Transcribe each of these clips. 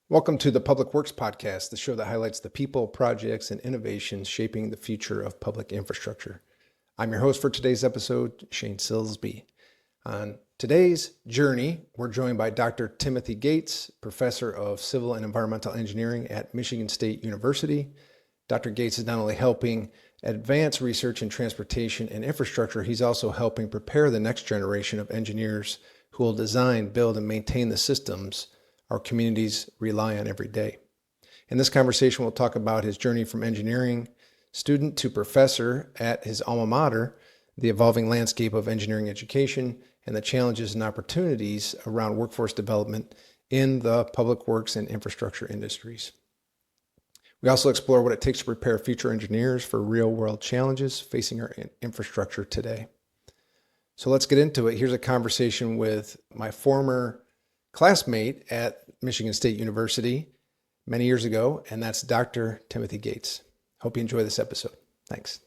Welcome to the Public Works Podcast, the show that highlights the people, projects, and innovations shaping the future of public infrastructure. I'm your host for today's episode, Shane Silsby. On today's journey, we're joined by Dr. Timothy Gates, Professor of Civil and Environmental Engineering at Michigan State University. Dr. Gates is not only helping advance research in transportation and infrastructure, he's also helping prepare the next generation of engineers who will design, build, and maintain the systems our communities rely on every day. In this conversation, we'll talk about his journey from engineering student to professor at his alma mater, the evolving landscape of engineering education, and the challenges and opportunities around workforce development in the public works and infrastructure industries. We also explore what it takes to prepare future engineers for real-world challenges facing our infrastructure today. So let's get into it. Here's a conversation with my former classmate at Michigan State University many years ago, and that's Dr. Timothy Gates. Hope you enjoy this episode. Thanks.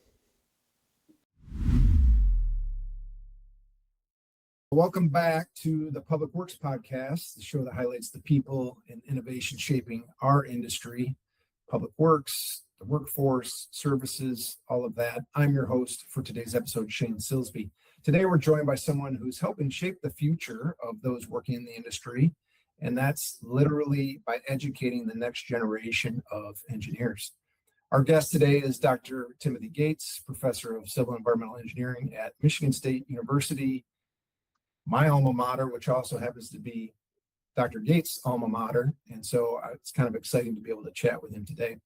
Welcome back to the Public Works Podcast, the show that highlights the people and innovation shaping our industry, public works, the workforce, services, all of that. I'm your host for today's episode, Shane Silsby. Today, we're joined by someone who's helping shape the future of those working in the industry, and that's literally by educating the next generation of engineers. Our guest today is Dr. Timothy Gates, Professor of Civil and Environmental Engineering at Michigan State University, my alma mater, which also happens to be Dr. Gates' alma mater, and so it's kind of exciting to be able to chat with him today.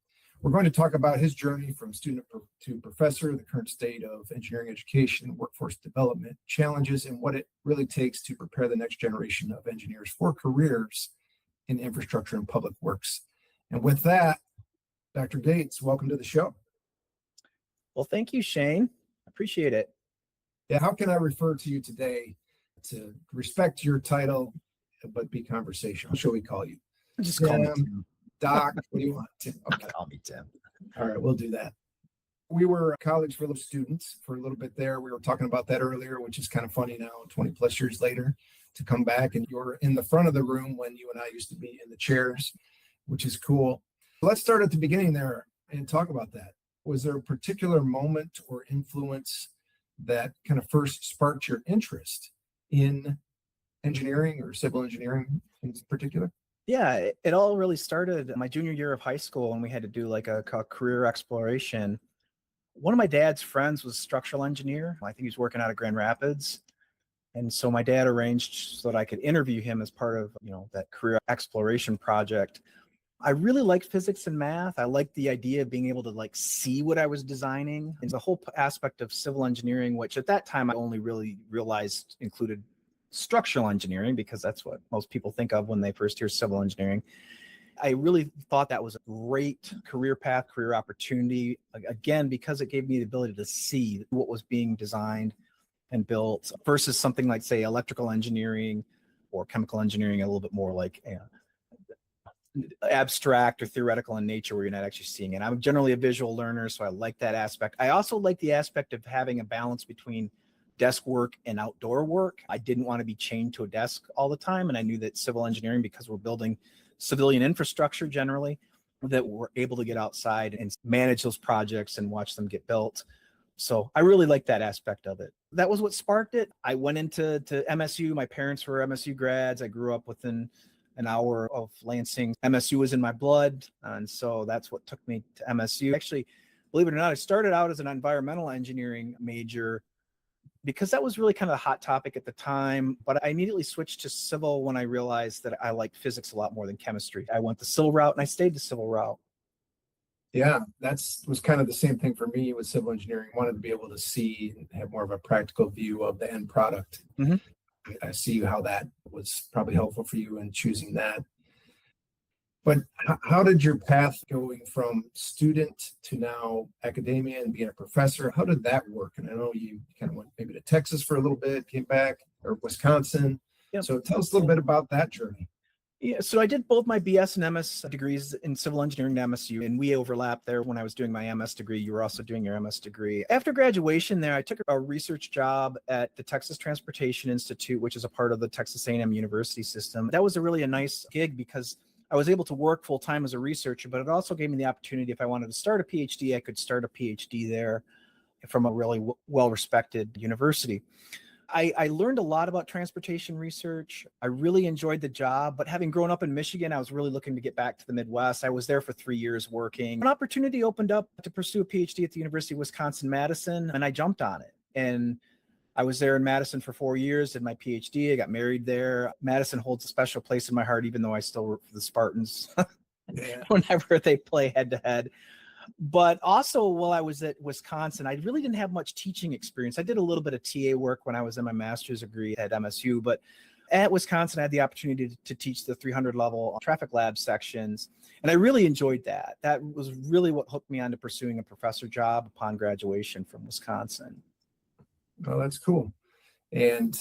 We're going to talk about his journey from student to professor, the current state of engineering education, workforce development, challenges, and what it really takes to prepare the next generation of engineers for careers in infrastructure and public works. And with that, Dr. Gates, welcome to the show. Well, thank you, Shane. Appreciate it. Yeah, how can I refer to you today to respect your title, but be conversational? What shall we call you? Just call me Tim. Doc, what do you want? Tim? Okay. Call me Tim. All right, we'll do that. We were college for little students for a little bit there. We were talking about that earlier, which is kind of funny now, 20 plus years later, to come back and you're in the front of the room when you and I used to be in the chairs, which is cool. Let's start at the beginning there and talk about that. Was there a particular moment or influence that kind of first sparked your interest in engineering or civil engineering in particular? Yeah, it all really started my junior year of high school when we had to do like a career exploration. One of my dad's friends was a structural engineer. I think he was working out of Grand Rapids. And so my dad arranged so that I could interview him as part of, that career exploration project. I really liked physics and math. I liked the idea of being able to see what I was designing. And the whole aspect of civil engineering, which at that time I only really realized included structural engineering, because that's what most people think of when they first hear civil engineering. I really thought that was a great career path, career opportunity, again, because it gave me the ability to see what was being designed and built versus something like, say, electrical engineering or chemical engineering, a little bit more like abstract or theoretical in nature, where you're not actually seeing it. I'm generally a visual learner, so I like that aspect. I also like the aspect of having a balance between desk work and outdoor work. I didn't want to be chained to a desk all the time. And I knew that civil engineering, because we're building civilian infrastructure generally, that we're able to get outside and manage those projects and watch them get built. So I really like that aspect of it. That was what sparked it. I went into MSU. My parents were MSU grads. I grew up within an hour of Lansing. MSU was in my blood. And so that's what took me to MSU. Actually, believe it or not, I started out as an environmental engineering major because that was really kind of a hot topic at the time. But I immediately switched to civil when I realized that I liked physics a lot more than chemistry. I went the civil route and I stayed the civil route. Yeah, was kind of the same thing for me with civil engineering. Wanted to be able to see and have more of a practical view of the end product. Mm-hmm. I see how that was probably helpful for you in choosing that. But how did your path going from student to now academia and being a professor, how did that work? And I know you kind of went maybe to Texas for a little bit, came back, or Wisconsin. Yep. So tell us a little bit about that journey. Yeah, so I did both my BS and MS degrees in civil engineering at MSU, and we overlapped there. When I was doing my MS degree, you were also doing your MS degree. After graduation there, I took a research job at the Texas Transportation Institute, which is a part of the Texas A&M University system. That was a really nice gig because I was able to work full time as a researcher, but it also gave me the opportunity, if I wanted to start a PhD, I could start a PhD there from a really well-respected university. I learned a lot about transportation research. I really enjoyed the job, but having grown up in Michigan, I was really looking to get back to the Midwest. I was there for 3 years working. An opportunity opened up to pursue a PhD at the University of Wisconsin-Madison, and I jumped on it. And I was there in Madison for 4 years, did my PhD. I got married there. Madison holds a special place in my heart, even though I still root for the Spartans whenever they play head to head. But also, while I was at Wisconsin, I really didn't have much teaching experience. I did a little bit of TA work when I was in my master's degree at MSU, but at Wisconsin, I had the opportunity to teach the 300 level traffic lab sections. And I really enjoyed that. That was really what hooked me on to pursuing a professor job upon graduation from Wisconsin. Oh, that's cool. And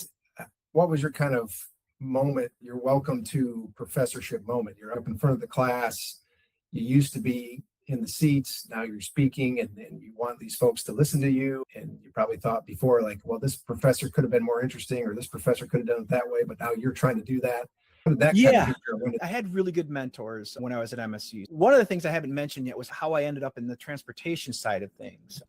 what was your kind of moment, your welcome to professorship moment? You're up in front of the class. You used to be in the seats, now you're speaking, and you want these folks to listen to you. And you probably thought before, like, well, this professor could have been more interesting, or this professor could have done it that way, but now you're trying to do that. I had really good mentors when I was at MSU. One of the things I haven't mentioned yet was how I ended up in the transportation side of things.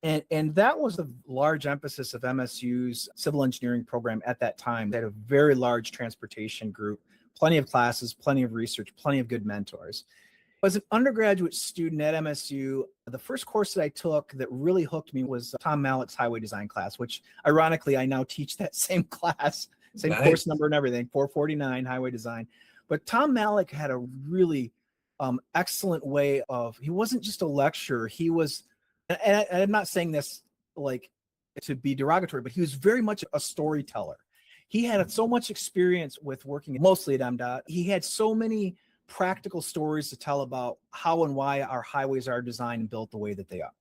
And that was a large emphasis of MSU's civil engineering program at that time. They had a very large transportation group, plenty of classes, plenty of research, plenty of good mentors. As an undergraduate student at MSU, the first course that I took that really hooked me was Tom Malik's highway design class, which ironically, I now teach that same class, same course number and everything, 449 highway design. But Tom Malik had a really excellent way of, he wasn't just a lecturer, he was, and I'm not saying this like to be derogatory, but he was very much a storyteller. He had so much experience with working mostly at MDOT. He had so many practical stories to tell about how and why our highways are designed and built the way that they are.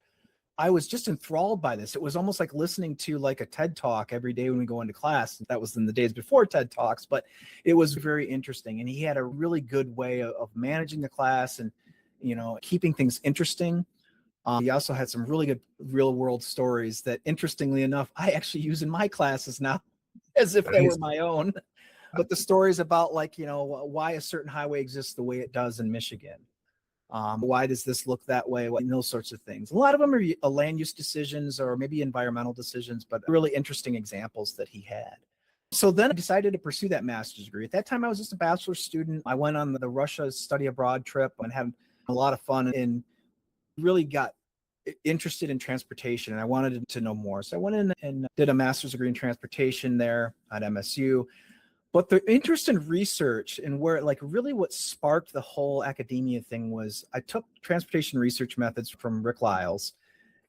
I was just enthralled by this. It was almost like listening to like a TED Talk every day when we go into class. That was in the days before TED Talks, but it was very interesting. And he had a really good way of managing the class and, you know, keeping things interesting. He also had some really good real world stories that, interestingly enough, I actually use in my classes now as if they were my own. But the stories about, like, you know, why a certain highway exists the way it does in Michigan. Why does this look that way? And those sorts of things. A lot of them are land use decisions or maybe environmental decisions, but really interesting examples that he had. So then I decided to pursue that master's degree. At that time, I was just a bachelor's student. I went on the Russia study abroad trip and had a lot of fun and really got interested in transportation, and I wanted to know more. So I went in and did a master's degree in transportation there at MSU. But the interest in research and where, like, really what sparked the whole academia thing was I took transportation research methods from Rick Lyles,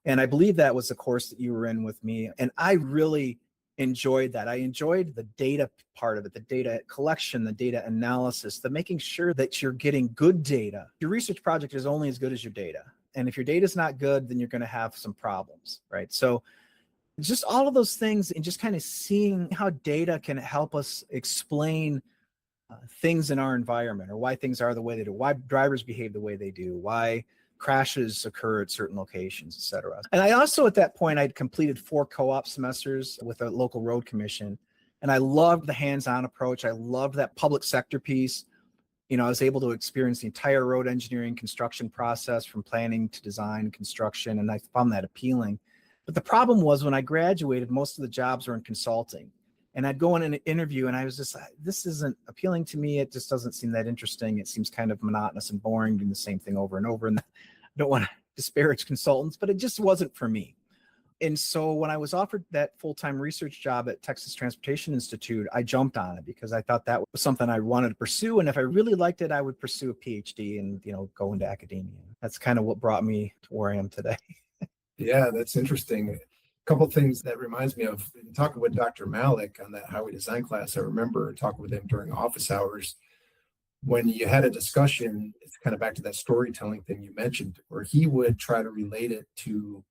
and I believe that was the course that you were in with me. And I really enjoyed that. I enjoyed the data part of it, the data collection, the data analysis, the making sure that you're getting good data. Your research project is only as good as your data. And if your data is not good, then you're going to have some problems, right? So just all of those things, and just kind of seeing how data can help us explain things in our environment, or why things are the way they do, why drivers behave the way they do, why crashes occur at certain locations, et cetera. And I also, at that point, I'd completed 4 co-op semesters with a local road commission. And I loved the hands-on approach. I loved that public sector piece. You know, I was able to experience the entire road engineering construction process from planning to design, construction, and I found that appealing. But the problem was, when I graduated, most of the jobs were in consulting. And I'd go in an interview and I was just, this isn't appealing to me. It just doesn't seem that interesting. It seems kind of monotonous and boring, doing the same thing over and over. And I don't want to disparage consultants, but it just wasn't for me. And so when I was offered that full-time research job at Texas Transportation Institute, I jumped on it because I thought that was something I wanted to pursue. And if I really liked it, I would pursue a PhD and, you know, go into academia. That's kind of what brought me to where I am today. Yeah, that's interesting. A couple of things that reminds me of talking with Dr. Malik on that highway design class. I remember talking with him during office hours when you had a discussion. It's kind of back to that storytelling thing you mentioned, where he would try to relate it to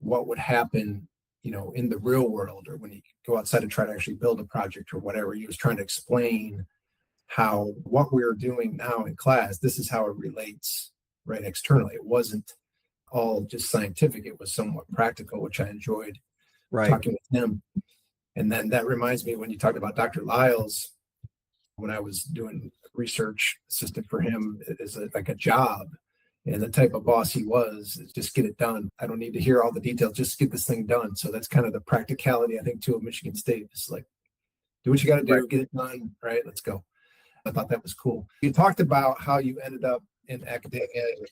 what would happen, you know, in the real world, or when you go outside and try to actually build a project or whatever. He was trying to explain how what we're doing now in class, this is how it relates right externally. It wasn't all just scientific. It was somewhat practical, which I enjoyed talking with him. And then that reminds me, when you talked about Dr. Lyles, when I was doing research assistant for him is like a job. And the type of boss he was is just get it done. I don't need to hear all the details, just get this thing done. So that's kind of the practicality, I think, too, of Michigan State. It's like, do what you got to do, Right. get it done, right? Let's go. I thought that was cool. You talked about how you ended up in academia. You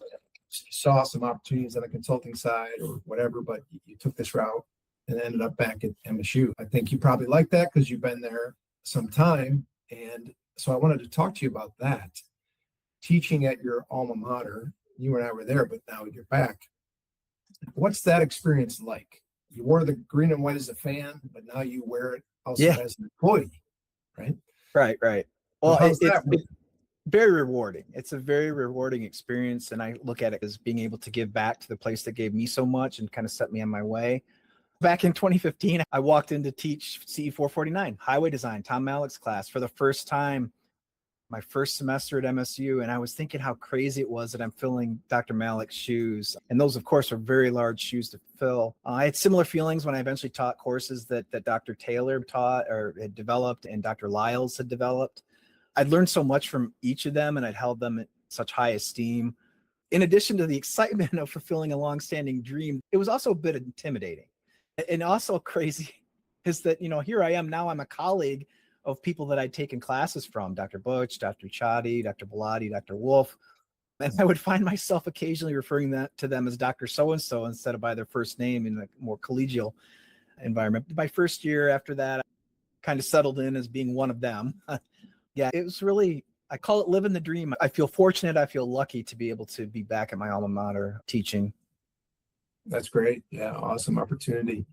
saw some opportunities on the consulting side or whatever, but you took this route and ended up back at MSU. I think you probably like that because you've been there some time. And so I wanted to talk to you about that. Teaching at your alma mater, you and I were there, but now you're back. What's that experience like? You wore the green and white as a fan, but now you wear it also as an employee, right? Right. Well, How's that work? it's very rewarding. It's a very rewarding experience. And I look at it as being able to give back to the place that gave me so much and kind of set me on my way. Back in 2015, I walked in to teach CE 449, highway design, Tom Malik's class for the first time, my first semester at MSU. And I was thinking how crazy it was that I'm filling Dr. Malik's shoes. And those, of course, are very large shoes to fill. I had similar feelings when I eventually taught courses that Dr. Taylor taught or had developed and Dr. Lyles had developed. I'd learned so much from each of them and I'd held them in such high esteem. In addition to the excitement of fulfilling a longstanding dream, it was also a bit intimidating. And also crazy is that, here I am now, I'm a colleague of people that I'd taken classes from, Dr. Butch, Dr. Chadi, Dr. Bellotti, Dr. Wolf. And I would find myself occasionally referring to them as Dr. So-and-so instead of by their first name in a more collegial environment. My first year after that, I kind of settled in as being one of them. Yeah, it was really, I call it living the dream. I feel fortunate. I feel lucky to be able to be back at my alma mater teaching. That's great. Yeah, awesome opportunity.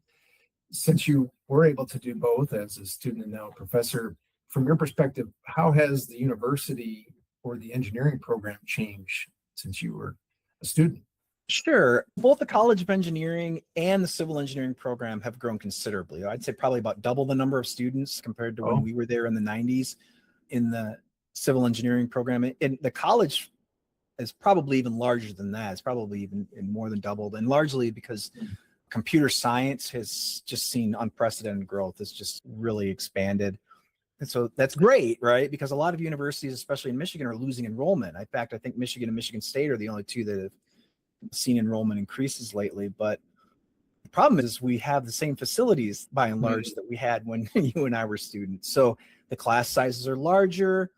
Since you were able to do both as a student and now a professor, from your perspective, how has the university or the engineering program changed since you were a student? Sure. Both the College of Engineering and the Civil Engineering program have grown considerably. I'd say probably about double the number of students compared to when we were there in the 90s in the Civil Engineering program. And the college is probably even larger than that. It's probably even more than doubled. And largely because computer science has just seen unprecedented growth. It's just really expanded. And so that's great, right? Because a lot of universities, especially in Michigan, are losing enrollment. In fact, I think Michigan and Michigan State are the only two that have seen enrollment increases lately. But the problem is we have the same facilities by and large that we had when you and I were students. So the class sizes are larger.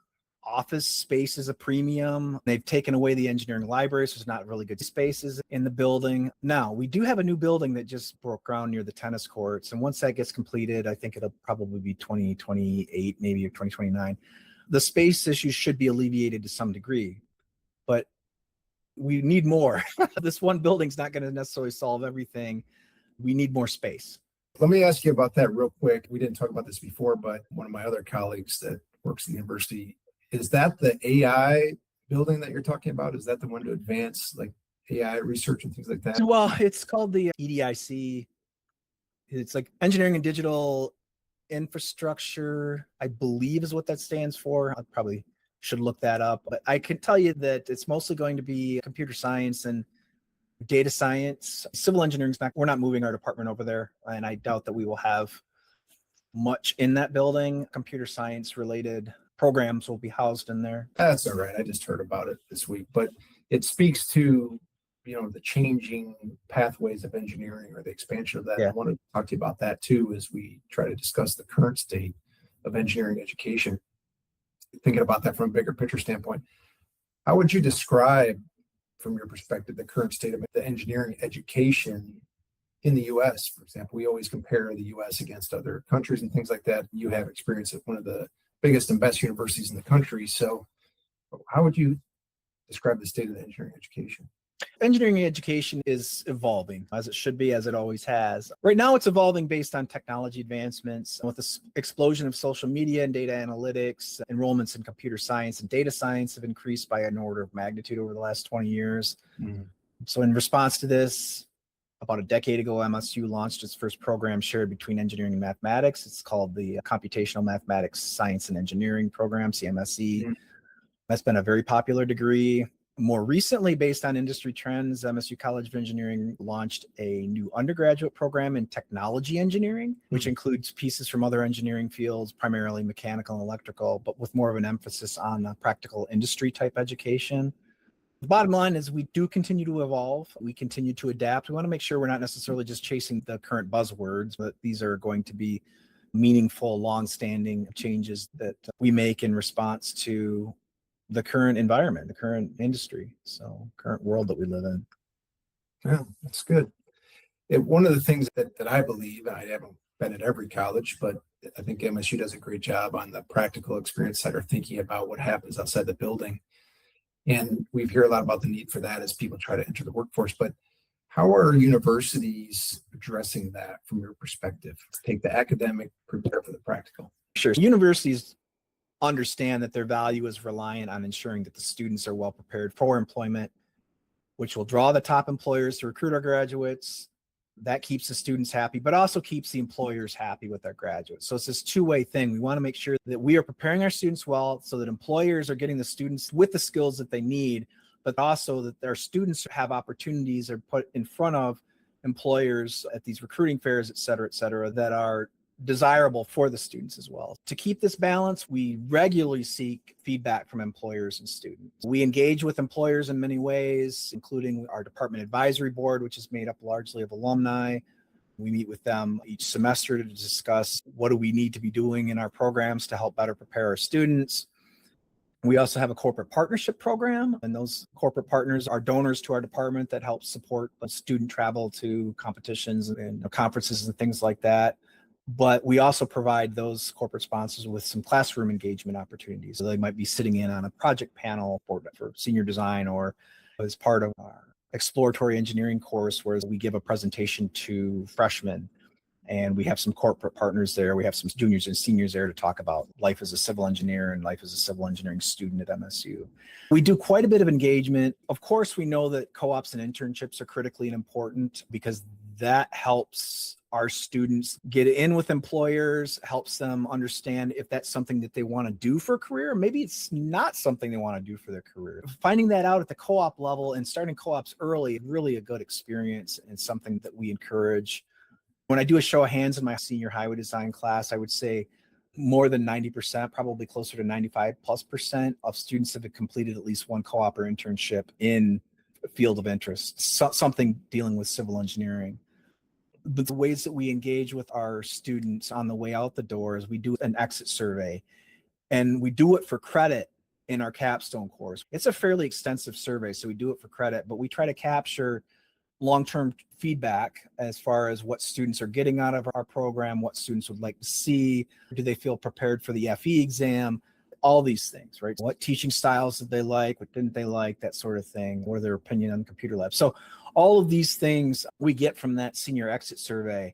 Office space is a premium. They've taken away the engineering library, so there's not really good spaces in the building. Now, we do have a new building that just broke ground near the tennis courts. And once that gets completed, I think it'll probably be 2028, maybe, or 2029. The space issues should be alleviated to some degree, but we need more. This one building's not going to necessarily solve everything. We need more space. Let me ask you about that real quick. We didn't talk about this before, but one of my other colleagues that works at the university, is that the AI building that you're talking about? Is that the one to advance like AI research and things like that? Well, it's called the EDIC. It's like Engineering and Digital Infrastructure, I believe is what that stands for. I probably should look that up. But I can tell you that it's mostly going to be computer science and data science. Civil engineering's we're not moving our department over there. And I doubt that we will have much in that building. Computer science related programs will be housed in there. That's all right. I just heard about it this week, but it speaks to, the changing pathways of engineering or the expansion of that. Yeah. I want to talk to you about that too, as we try to discuss the current state of engineering education. Thinking about that from a bigger picture standpoint, how would you describe, from your perspective, the current state of the engineering education in the U.S., for example? We always compare the U.S. against other countries and things like that. You have experience at one of the biggest and best universities in the country. So how would you describe the state of the engineering education? Engineering education is evolving, as it should be, as it always has. Right now, it's evolving based on technology advancements. With the explosion of social media and data analytics, enrollments in computer science and data science have increased by an order of magnitude over the last 20 years. So in response to this, about a decade ago, MSU launched its first program shared between engineering and mathematics. It's called the Computational Mathematics Science and Engineering Program, CMSE. That's been a very popular degree. More recently, based on industry trends, MSU College of Engineering launched a new undergraduate program in technology engineering, which includes pieces from other engineering fields, primarily mechanical and electrical, but with more of an emphasis on practical industry type education. The bottom line is we do continue to evolve. We continue to adapt. We want to make sure we're not necessarily just chasing the current buzzwords, but these are going to be meaningful, long-standing changes that we make in response to the current environment, the current industry, so current world that we live in. Yeah, that's good. One of the things that I believe, and I haven't been at every college, but I think MSU does a great job on the practical experience side or thinking about what happens outside the building. And we hear a lot about the need for that as people try to enter the workforce. But how are universities addressing that from your perspective? Take the academic, prepare for the practical. Sure. Universities understand that their value is reliant on ensuring that the students are well prepared for employment, which will draw the top employers to recruit our graduates. That keeps the students happy, but also keeps the employers happy with their graduates. So it's this two-way thing. We want to make sure that we are preparing our students well so that employers are getting the students with the skills that they need, but also that their students have opportunities are put in front of employers at these recruiting fairs, et cetera, that are desirable for the students as well. To keep this balance, we regularly seek feedback from employers and students. We engage with employers in many ways, including our department advisory board, which is made up largely of alumni. We meet with them each semester to discuss what do we need to be doing in our programs to help better prepare our students. We also have a corporate partnership program, and those corporate partners are donors to our department that help support student travel to competitions and conferences and things like that. But we also provide those corporate sponsors with some classroom engagement opportunities. So they might be sitting in on a project panel for senior design, or as part of our exploratory engineering course where we give a presentation to freshmen. And we have some corporate partners there. We have some juniors and seniors there to talk about life as a civil engineer and life as a civil engineering student at MSU. We do quite a bit of engagement. Of course, we know that co-ops and internships are critically important because that helps our students get in with employers, helps them understand if that's something that they want to do for a career. Maybe it's not something they want to do for their career. Finding that out at the co-op level and starting co-ops early, really a good experience and something that we encourage. When I do a show of hands in my senior highway design class, I would say more than 90%, probably closer to 95+% of students have completed at least one co-op or internship in a field of interest, something dealing with civil engineering. But the ways that we engage with our students on the way out the door is we do an exit survey, and we do it for credit in our capstone course. It's a fairly extensive survey, so we do it for credit, but we try to capture long-term feedback as far as what students are getting out of our program, what students would like to see, do they feel prepared for the FE exam, all these things, right? What teaching styles did they like, what didn't they like, that sort of thing, what are their opinion on the computer lab. So all of these things we get from that senior exit survey,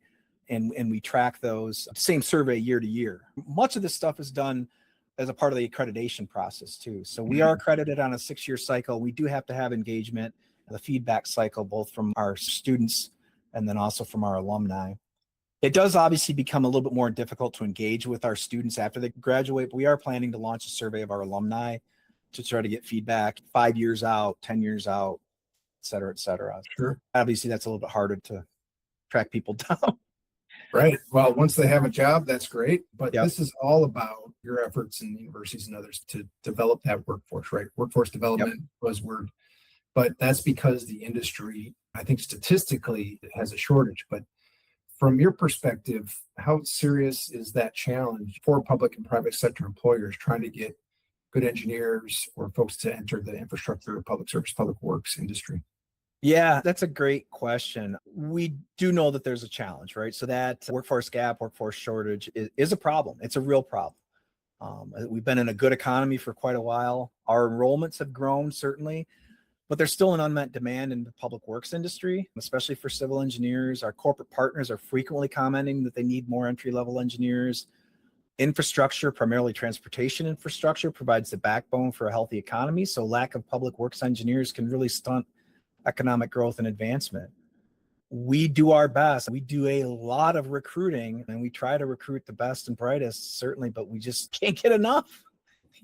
and we track those, same survey year to year. Much of this stuff is done as a part of the accreditation process too. So we are accredited on a 6-year cycle. We do have to have engagement, the feedback cycle, both from our students and then also from our alumni. It does obviously become a little bit more difficult to engage with our students after they graduate, but we are planning to launch a survey of our alumni to try to get feedback 5 years out, 10 years out, et cetera, et cetera. Sure. Obviously, that's a little bit harder to track people down. Right. Well, once they have a job, that's great. But Yep. This is all about your efforts in universities and others to develop that workforce, right? Workforce development buzzword. But that's because the industry, I think statistically, it has a shortage. But from your perspective, how serious is that challenge for public and private sector employers trying to get good engineers or folks to enter the infrastructure, public service, public works industry? Yeah, that's a great question. We do know that there's a challenge, right? So that workforce gap, workforce shortage is a problem. It's a real problem. We've been in a good economy for quite a while. Our enrollments have grown, certainly, but there's still an unmet demand in the public works industry, especially for civil engineers. Our corporate partners are frequently commenting that they need more entry-level engineers. Infrastructure, primarily transportation infrastructure, provides the backbone for a healthy economy. So lack of public works engineers can really stunt economic growth and advancement. We do our best. We do a lot of recruiting, and we try to recruit the best and brightest, certainly, but we just can't get enough.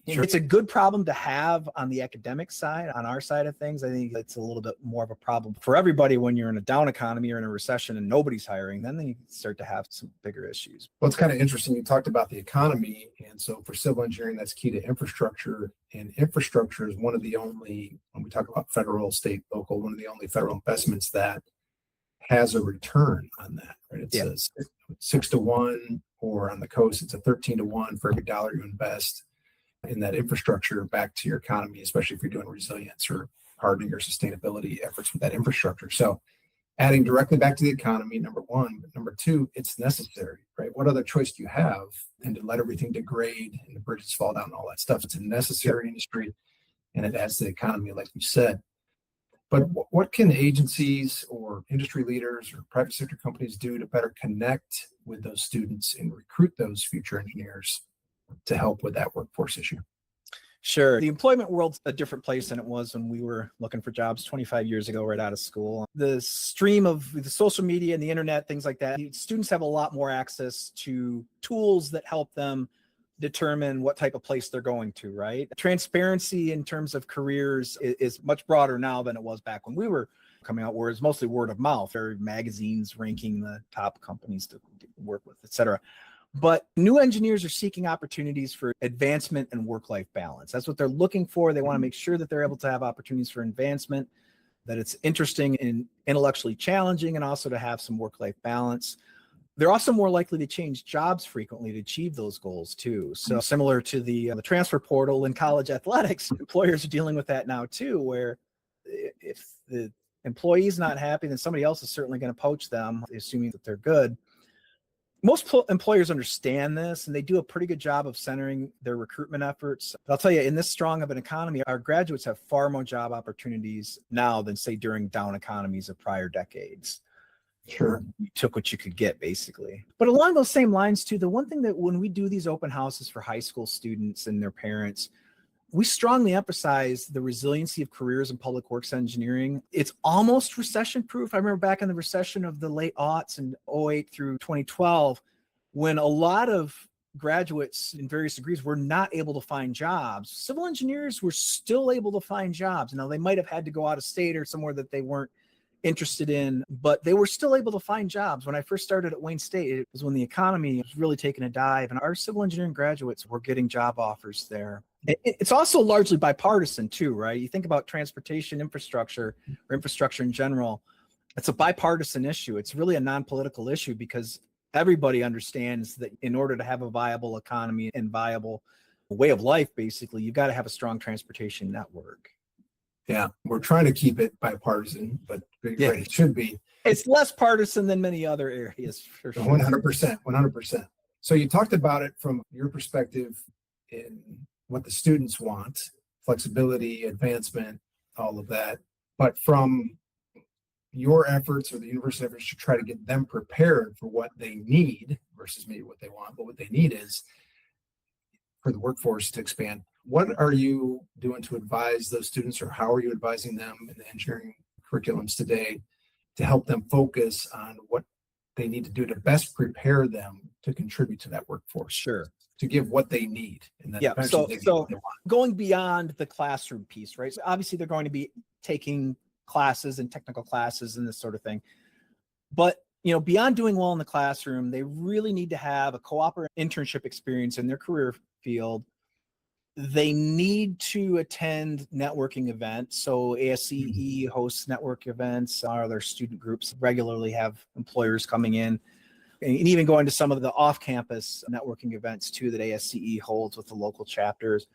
Sure. It's a good problem to have on the academic side. On our side of things, I think it's a little bit more of a problem for everybody when you're in a down economy or in a recession and nobody's hiring. Then you start to have some bigger issues. Well, it's kind of interesting. You talked about the economy. And so for civil engineering, that's key to infrastructure. And infrastructure is one of the only, when we talk about federal, state, local, one of the only federal investments that has a return on that, right? It's a 6-to-1, or on the coast, it's a 13-to-1 for every dollar you invest in that infrastructure back to your economy, especially if you're doing resilience or hardening or sustainability efforts with that infrastructure. So adding directly back to the economy, number one. But number two, it's necessary, right? What other choice do you have than to let everything degrade and the bridges fall down and all that stuff? It's a necessary industry, and it adds to the economy, like you said. But what can agencies or industry leaders or private sector companies do to better connect with those students and recruit those future engineers to help with that workforce issue? Sure. The employment world's a different place than it was when we were looking for jobs 25 years ago, right out of school. The stream of the social media and the internet, things like that, students have a lot more access to tools that help them determine what type of place they're going to, right? Transparency in terms of careers is much broader now than it was back when we were coming out, where it's mostly word of mouth. There are magazines ranking the top companies to work with, et cetera. But new engineers are seeking opportunities for advancement and work-life balance. That's what they're looking for. They want to make sure that they're able to have opportunities for advancement, that it's interesting and intellectually challenging, and also to have some work-life balance. They're also more likely to change jobs frequently to achieve those goals too. So similar to the transfer portal in college athletics, employers are dealing with that now too, where if the employee is not happy, then somebody else is certainly going to poach them, assuming that they're good. Most employers understand this, and they do a pretty good job of centering their recruitment efforts. But I'll tell you, in this strong of an economy, our graduates have far more job opportunities now than, say, during down economies of prior decades. Sure. You took what you could get, basically. But along those same lines, too, the one thing that when we do these open houses for high school students and their parents, we strongly emphasize the resiliency of careers in public works engineering. It's almost recession proof. I remember back in the recession of the late aughts and 08 through 2012, when a lot of graduates in various degrees were not able to find jobs. Civil engineers were still able to find jobs. Now, they might have had to go out of state or somewhere that they weren't interested in, but they were still able to find jobs. When I first started at Wayne State, it was when the economy was really taking a dive, and our civil engineering graduates were getting job offers there. It's also largely bipartisan too, right? You think about transportation infrastructure or infrastructure in general, it's a bipartisan issue. It's really a non-political issue because everybody understands that in order to have a viable economy and viable way of life, basically, you've got to have a strong transportation network. Yeah, we're trying to keep it bipartisan, but Yeah. Right, it should be. It's less partisan than many other areas, for sure. 100%, 100%. So you talked about it from your perspective in what the students want, flexibility, advancement, all of that. But from your efforts or the university efforts to try to get them prepared for what they need versus maybe what they want, but what they need is for the workforce to expand. What are you doing to advise those students, or how are you advising them in the engineering curriculums today to help them focus on what they need to do to best prepare them to contribute to that workforce? Sure. To give what they need. And then So they get what they want. going beyond the classroom piece, right? So obviously they're going to be taking classes and technical classes and this sort of thing. But beyond doing well in the classroom, they really need to have a cooperative internship experience in their career field. They need to attend networking events. So ASCE hosts network events. Our other student groups regularly have employers coming in, and even going to some of the off-campus networking events too that ASCE holds with the local chapters.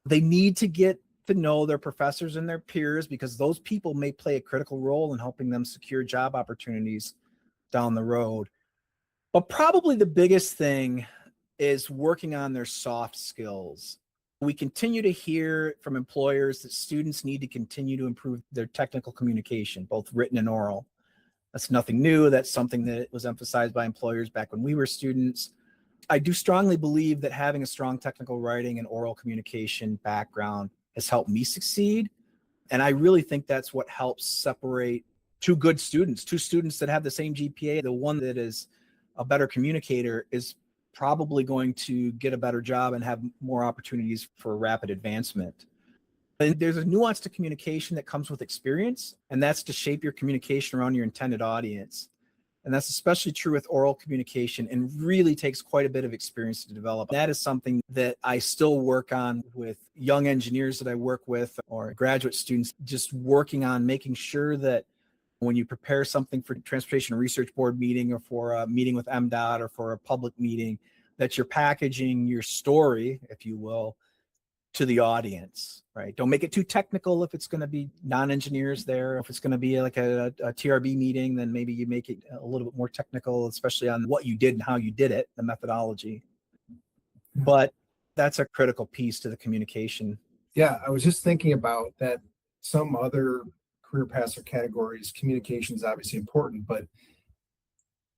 They need to get to know their professors and their peers, because those people may play a critical role in helping them secure job opportunities down the road. But probably the biggest thing is working on their soft skills. We continue to hear from employers that students need to continue to improve their technical communication, both written and oral. That's nothing new. That's something that was emphasized by employers back when we were students. I do strongly believe that having a strong technical writing and oral communication background has helped me succeed. And I really think that's what helps separate two students that have the same GPA. The one that is a better communicator is probably going to get a better job and have more opportunities for rapid advancement. And there's a nuance to communication that comes with experience, and that's to shape your communication around your intended audience. And that's especially true with oral communication and really takes quite a bit of experience to develop. That is something that I still work on with young engineers that I work with or graduate students, just working on making sure that when you prepare something for Transportation Research Board meeting or for a meeting with MDOT or for a public meeting, that you're packaging your story, if you will, to the audience, right? Don't make it too technical if it's going to be non-engineers there. If it's going to be like a TRB meeting, then maybe you make it a little bit more technical, especially on what you did and how you did it, the methodology. But that's a critical piece to the communication. Yeah, I was just thinking about that. Some other career paths or categories, communication is obviously important, but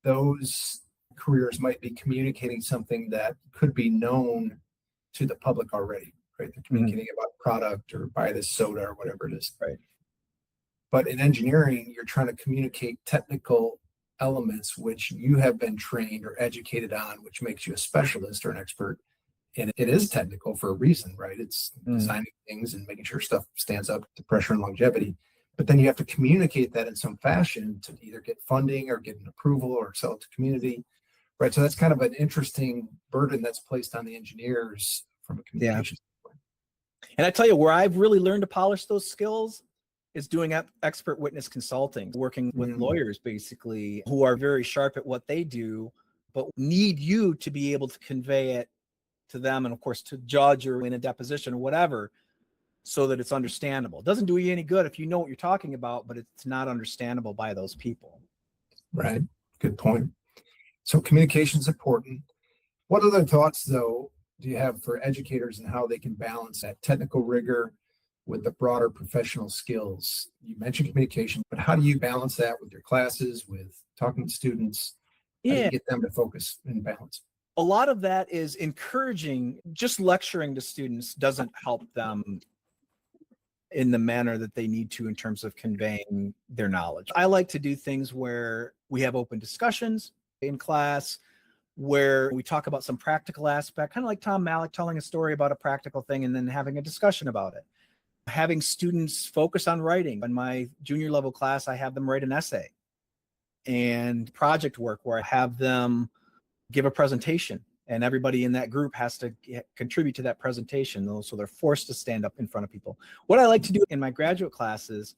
those careers might be communicating something that could be known to the public already, right? They're communicating about a product or buy this soda or whatever it is. Right. But in engineering, you're trying to communicate technical elements which you have been trained or educated on, which makes you a specialist or an expert. And it is technical for a reason, right? It's designing things and making sure stuff stands up to pressure and longevity. But then you have to communicate that in some fashion to either get funding or get an approval or sell it to community, right? So that's kind of an interesting burden that's placed on the engineers from a communication standpoint. And I tell you, where I've really learned to polish those skills is doing expert witness consulting, working with lawyers basically who are very sharp at what they do, but need you to be able to convey it to them and of course to judge or in a deposition or whatever, so that it's understandable. It doesn't do you any good if you know what you're talking about, but it's not understandable by those people. Right. Good point. So communication is important. What other thoughts, though, do you have for educators and how they can balance that technical rigor with the broader professional skills? You mentioned communication, but how do you balance that with your classes, with talking to students? How do you get them to focus and balance? A lot of that is encouraging. Just lecturing to students doesn't help them in the manner that they need to in terms of conveying their knowledge. I like to do things where we have open discussions in class, where we talk about some practical aspect, kind of like Tom Malik telling a story about a practical thing and then having a discussion about it. Having students focus on writing. In my junior level class, I have them write an essay and project work where I have them give a presentation. And everybody in that group has to contribute to that presentation. So they're forced to stand up in front of people. What I like to do in my graduate classes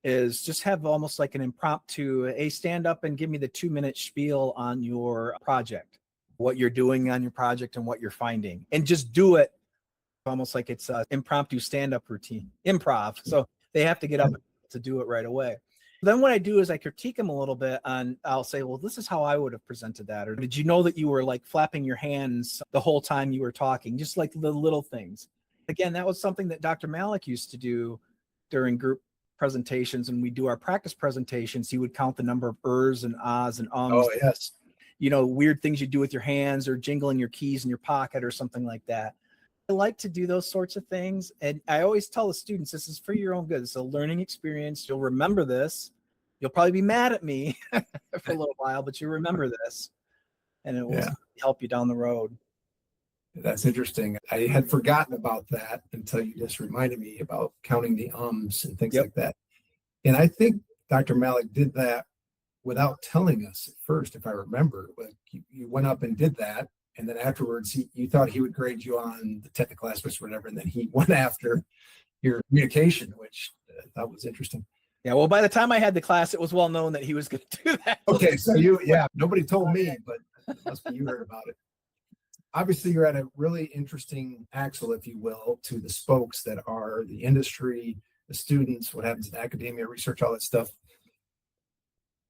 is just have almost like an impromptu, stand up and give me the 2-minute spiel on your project, what you're doing on your project and what you're finding. And just do it almost like it's an impromptu stand-up routine, improv. So they have to get up to do it right away. Then what I do is I critique them a little bit on, I'll say, well, this is how I would have presented that. Or did you know that you were like flapping your hands the whole time you were talking? Just like the little things. Again, that was something that Dr. Malik used to do during group presentations. And we do our practice presentations. He would count the number of ers and ahs and ums. Oh, yes. You know, weird things you do with your hands or jingling your keys in your pocket or something like that. I like to do those sorts of things. And I always tell the students, this is for your own good. It's a learning experience. You'll remember this. You'll probably be mad at me for a little while, but you remember this and it will help you down the road. That's interesting. I had forgotten about that until you just reminded me about counting the ums and things like that. And I think Dr. Malik did that without telling us at first, if I remember. Like you went up and did that. And then afterwards, you thought he would grade you on the technical aspects or whatever. And then he went after your communication, which I thought was interesting. Yeah, well, by the time I had the class, it was well known that he was going to do that. Okay, so nobody told me, but it must be you heard about it. Obviously, you're at a really interesting axle, if you will, to the spokes that are the industry, the students, what happens in academia, research, all that stuff.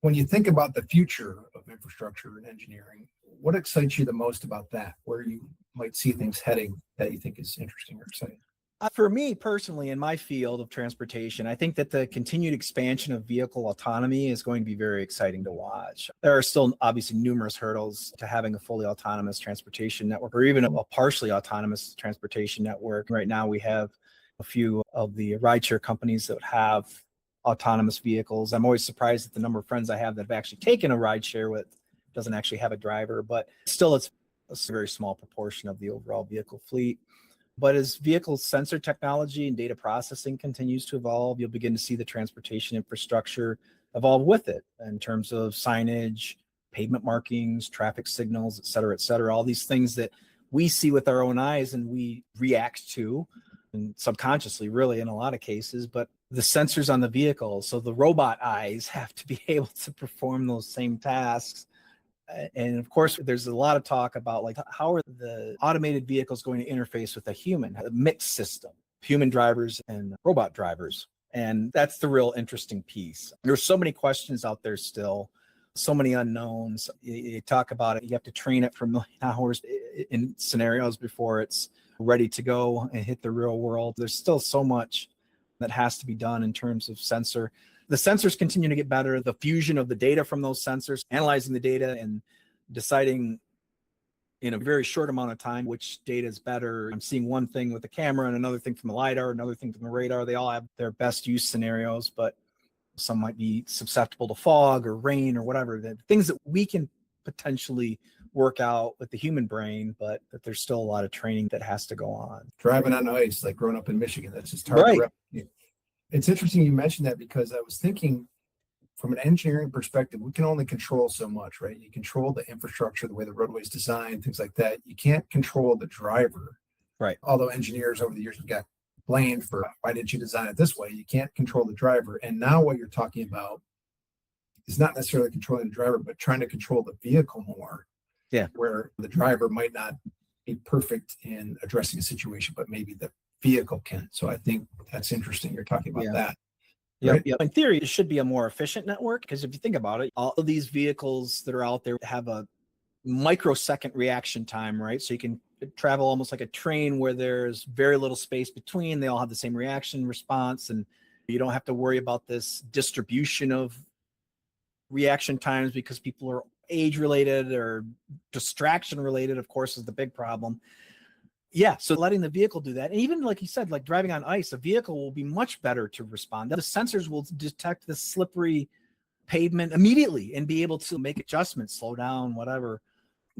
When you think about the future of infrastructure and engineering, what excites you the most about that? Where you might see things heading that you think is interesting or exciting? For me personally, in my field of transportation, I think that the continued expansion of vehicle autonomy is going to be very exciting to watch. There are still obviously numerous hurdles to having a fully autonomous transportation network or even a partially autonomous transportation network. Right now, we have a few of the rideshare companies that have autonomous vehicles. I'm always surprised at the number of friends I have that have actually taken a rideshare with doesn't actually have a driver, but still it's a very small proportion of the overall vehicle fleet. But as vehicle sensor technology and data processing continues to evolve, you'll begin to see the transportation infrastructure evolve with it in terms of signage, pavement markings, traffic signals, et cetera, all these things that we see with our own eyes and we react to, and subconsciously really in a lot of cases, but the sensors on the vehicle, so the robot eyes have to be able to perform those same tasks. And of course, there's a lot of talk about like, how are the automated vehicles going to interface with a human, a mixed system, human drivers and robot drivers. And that's the real interesting piece. There's so many questions out there still, so many unknowns. You talk about it, you have to train it for 1 million hours in scenarios before it's ready to go and hit the real world. There's still so much that has to be done in terms of sensor. The sensors continue to get better. The fusion of the data from those sensors, analyzing the data and deciding in a very short amount of time which data is better. I'm seeing one thing with the camera and another thing from the LiDAR, another thing from the radar. They all have their best use scenarios, but some might be susceptible to fog or rain or whatever. The things that we can potentially work out with the human brain, but that there's still a lot of training that has to go on. Driving on ice, like growing up in Michigan, that's just hard to replicate. It's interesting you mentioned that, because I was thinking from an engineering perspective, we can only control so much, right? You control the infrastructure, the way the roadway is designed, things like that. You can't control the driver. Right. Although engineers over the years have got blamed for, why didn't you design it this way? You can't control the driver. And now what you're talking about is not necessarily controlling the driver, but trying to control the vehicle more. Yeah. Where the driver might not be perfect in addressing a situation, but maybe the vehicle can. So I think that's interesting. You're talking about that. Right? Yeah. In theory, it should be a more efficient network, because if you think about it, all of these vehicles that are out there have a microsecond reaction time, right? So you can travel almost like a train where there's very little space between. They all have the same reaction response, and you don't have to worry about this distribution of reaction times because people are age related or distraction related, of course, is the big problem. Yeah, so letting the vehicle do that. And even like you said, like driving on ice, a vehicle will be much better to respond. The sensors will detect the slippery pavement immediately and be able to make adjustments, slow down, whatever.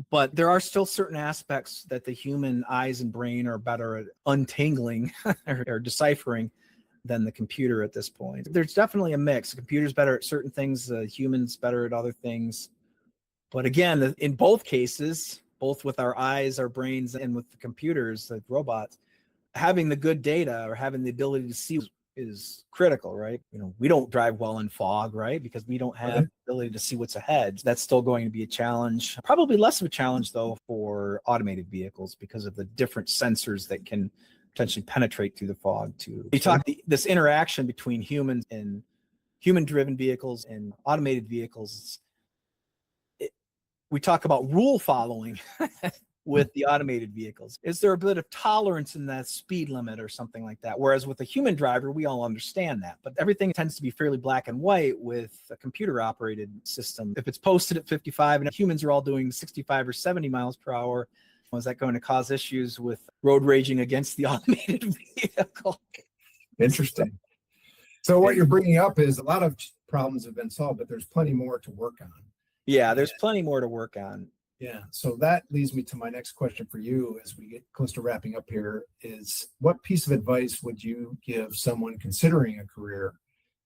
But there are still certain aspects that the human eyes and brain are better at untangling or deciphering than the computer at this point. There's definitely a mix. The computer's better at certain things, the human's better at other things. But again, in both cases, both with our eyes, our brains, and with the computers, the robots, having the good data or having the ability to see is critical, right? You know, we don't drive well in fog, right? Because we don't have the ability to see what's ahead. That's still going to be a challenge. Probably less of a challenge, though, for automated vehicles because of the different sensors that can potentially penetrate through the fog too. You talk this interaction between humans and human-driven vehicles and automated vehicles. We talk about rule following with the automated vehicles. Is there a bit of tolerance in that speed limit or something like that? Whereas with a human driver, we all understand that, but everything tends to be fairly black and white with a computer operated system. If it's posted at 55 and humans are all doing 65 or 70 miles per hour, is that going to cause issues with road raging against the automated vehicle? Interesting. So what you're bringing up is a lot of problems have been solved, but there's plenty more to work on. Yeah, there's plenty more to work on. Yeah. So that leads me to my next question for you as we get close to wrapping up here is, what piece of advice would you give someone considering a career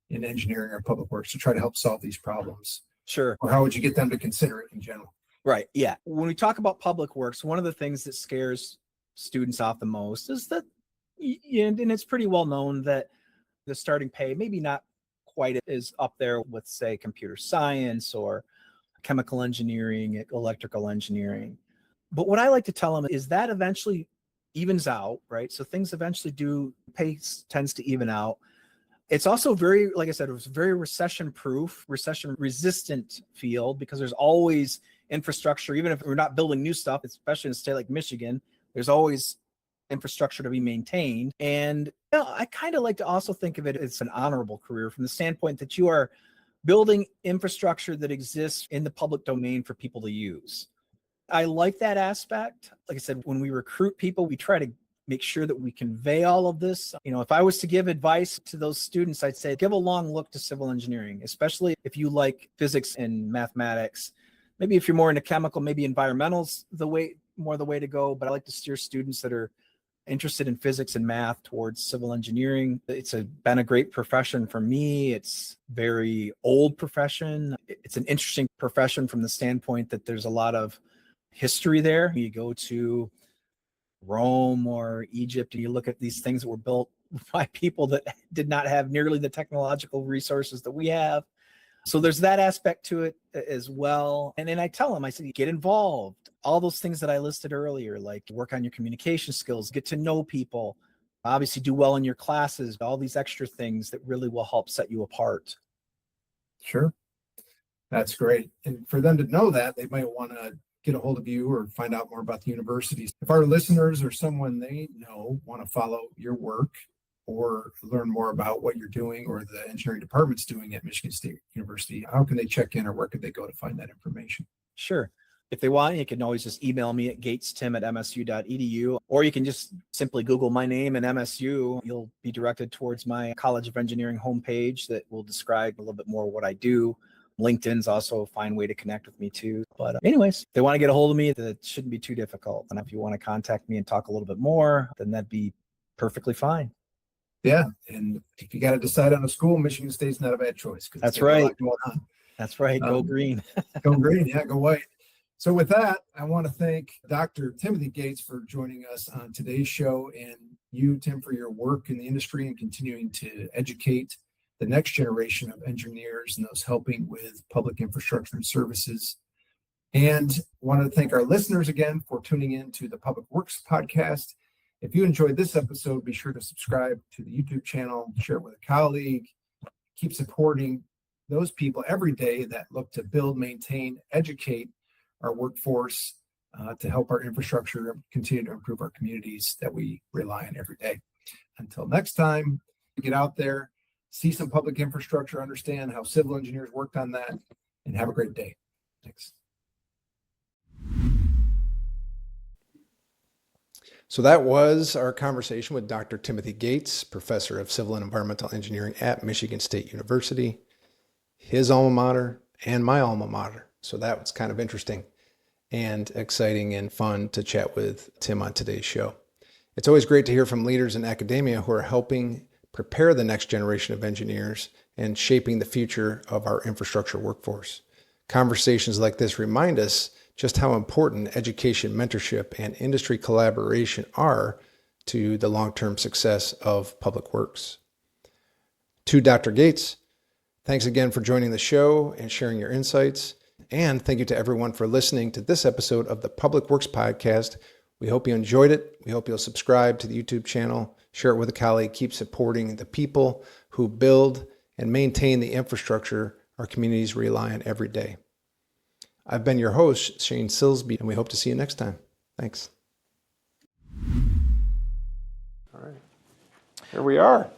in engineering or public works to try to help solve these problems? Sure. Or how would you get them to consider it in general? Right. Yeah. When we talk about public works, one of the things that scares students off the most is that, and it's pretty well known that the starting pay maybe not quite is up there with, say, computer science or chemical engineering, electrical engineering. But what I like to tell them is that eventually evens out, right? So things eventually pay tends to even out. It's also very, like I said, it was very recession proof, recession resistant field, because there's always infrastructure. Even if we're not building new stuff, especially in a state like Michigan, there's always infrastructure to be maintained. And I kind of like to also think of it as an honorable career from the standpoint that you are building infrastructure that exists in the public domain for people to use. I like that aspect. Like I said, when we recruit people, we try to make sure that we convey all of this. You know, if I was to give advice to those students, I'd say give a long look to civil engineering, especially if you like physics and mathematics. Maybe if you're more into chemical, maybe environmental's the way more the way to go, but I like to steer students that are interested in physics and math towards civil engineering. It's been a great profession for me. It's very old profession. It's an interesting profession from the standpoint that there's a lot of history there. You go to Rome or Egypt and you look at these things that were built by people that did not have nearly the technological resources that we have. So there's that aspect to it as well. And then I tell them, I said, get involved. All those things that I listed earlier, like work on your communication skills, get to know people, obviously do well in your classes, all these extra things that really will help set you apart. Sure. That's great. And for them to know that, they might want to get a hold of you or find out more about the universities. If our listeners or someone they know want to follow your work or learn more about what you're doing or the engineering department's doing at Michigan State University, how can they check in or where could they go to find that information? Sure. If they want, you can always just email me at gatestim@msu.edu, or you can just simply Google my name and MSU. You'll be directed towards my College of Engineering homepage that will describe a little bit more what I do. LinkedIn's also a fine way to connect with me too. But anyways, if they want to get a hold of me, that shouldn't be too difficult. And if you want to contact me and talk a little bit more, then that'd be perfectly fine. Yeah. And if you got to decide on a school, Michigan State's not a bad choice. That's right. Going on. That's right. Go green. Go green. Yeah, go white. So with that, I want to thank Dr. Timothy Gates for joining us on today's show, and you, Tim, for your work in the industry and continuing to educate the next generation of engineers and those helping with public infrastructure and services. And wanted to thank our listeners again for tuning in to the Public Works Podcast. If you enjoyed this episode, be sure to subscribe to the YouTube channel, share it with a colleague, keep supporting those people every day that look to build, maintain, educate our workforce to help our infrastructure continue to improve our communities that we rely on every day. Until next time, get out there, see some public infrastructure, understand how civil engineers worked on that, and have a great day. Thanks. So that was our conversation with Dr. Timothy Gates, professor of civil and environmental engineering at Michigan State University, his alma mater and my alma mater. So that was kind of interesting and exciting and fun to chat with Tim on today's show. It's always great to hear from leaders in academia who are helping prepare the next generation of engineers and shaping the future of our infrastructure workforce. Conversations like this remind us just how important education, mentorship, and industry collaboration are to the long-term success of public works. To Dr. Gates, thanks again for joining the show and sharing your insights. And thank you to everyone for listening to this episode of the Public Works Podcast. We hope you enjoyed it. We hope you'll subscribe to the YouTube channel, share it with a colleague, keep supporting the people who build and maintain the infrastructure our communities rely on every day. I've been your host, Shane Silsby, and we hope to see you next time. Thanks. All right. Here we are.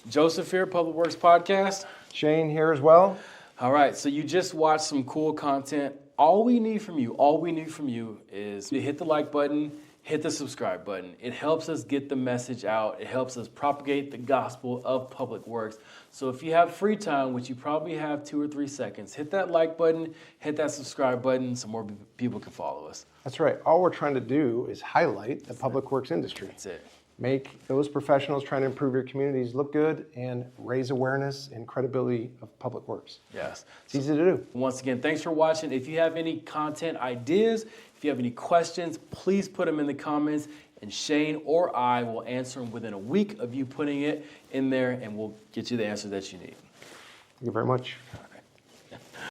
Joseph here, Public Works Podcast. Shane here as well. All right, so you just watched some cool content. All we need from you is to hit the like button, hit the subscribe button. It helps us get the message out. It helps us propagate the gospel of public works. So if you have free time, which you probably have 2 or 3 seconds, hit that like button, hit that subscribe button so more people can follow us. That's right. All we're trying to do is highlight the public works industry. That's it. Make those professionals trying to improve your communities look good and raise awareness and credibility of public works. Yes. It's easy to do. Once again, thanks for watching. If you have any content ideas, if you have any questions, please put them in the comments, and Shane or I will answer them within a week of you putting it in there, and we'll get you the answer that you need. Thank you very much.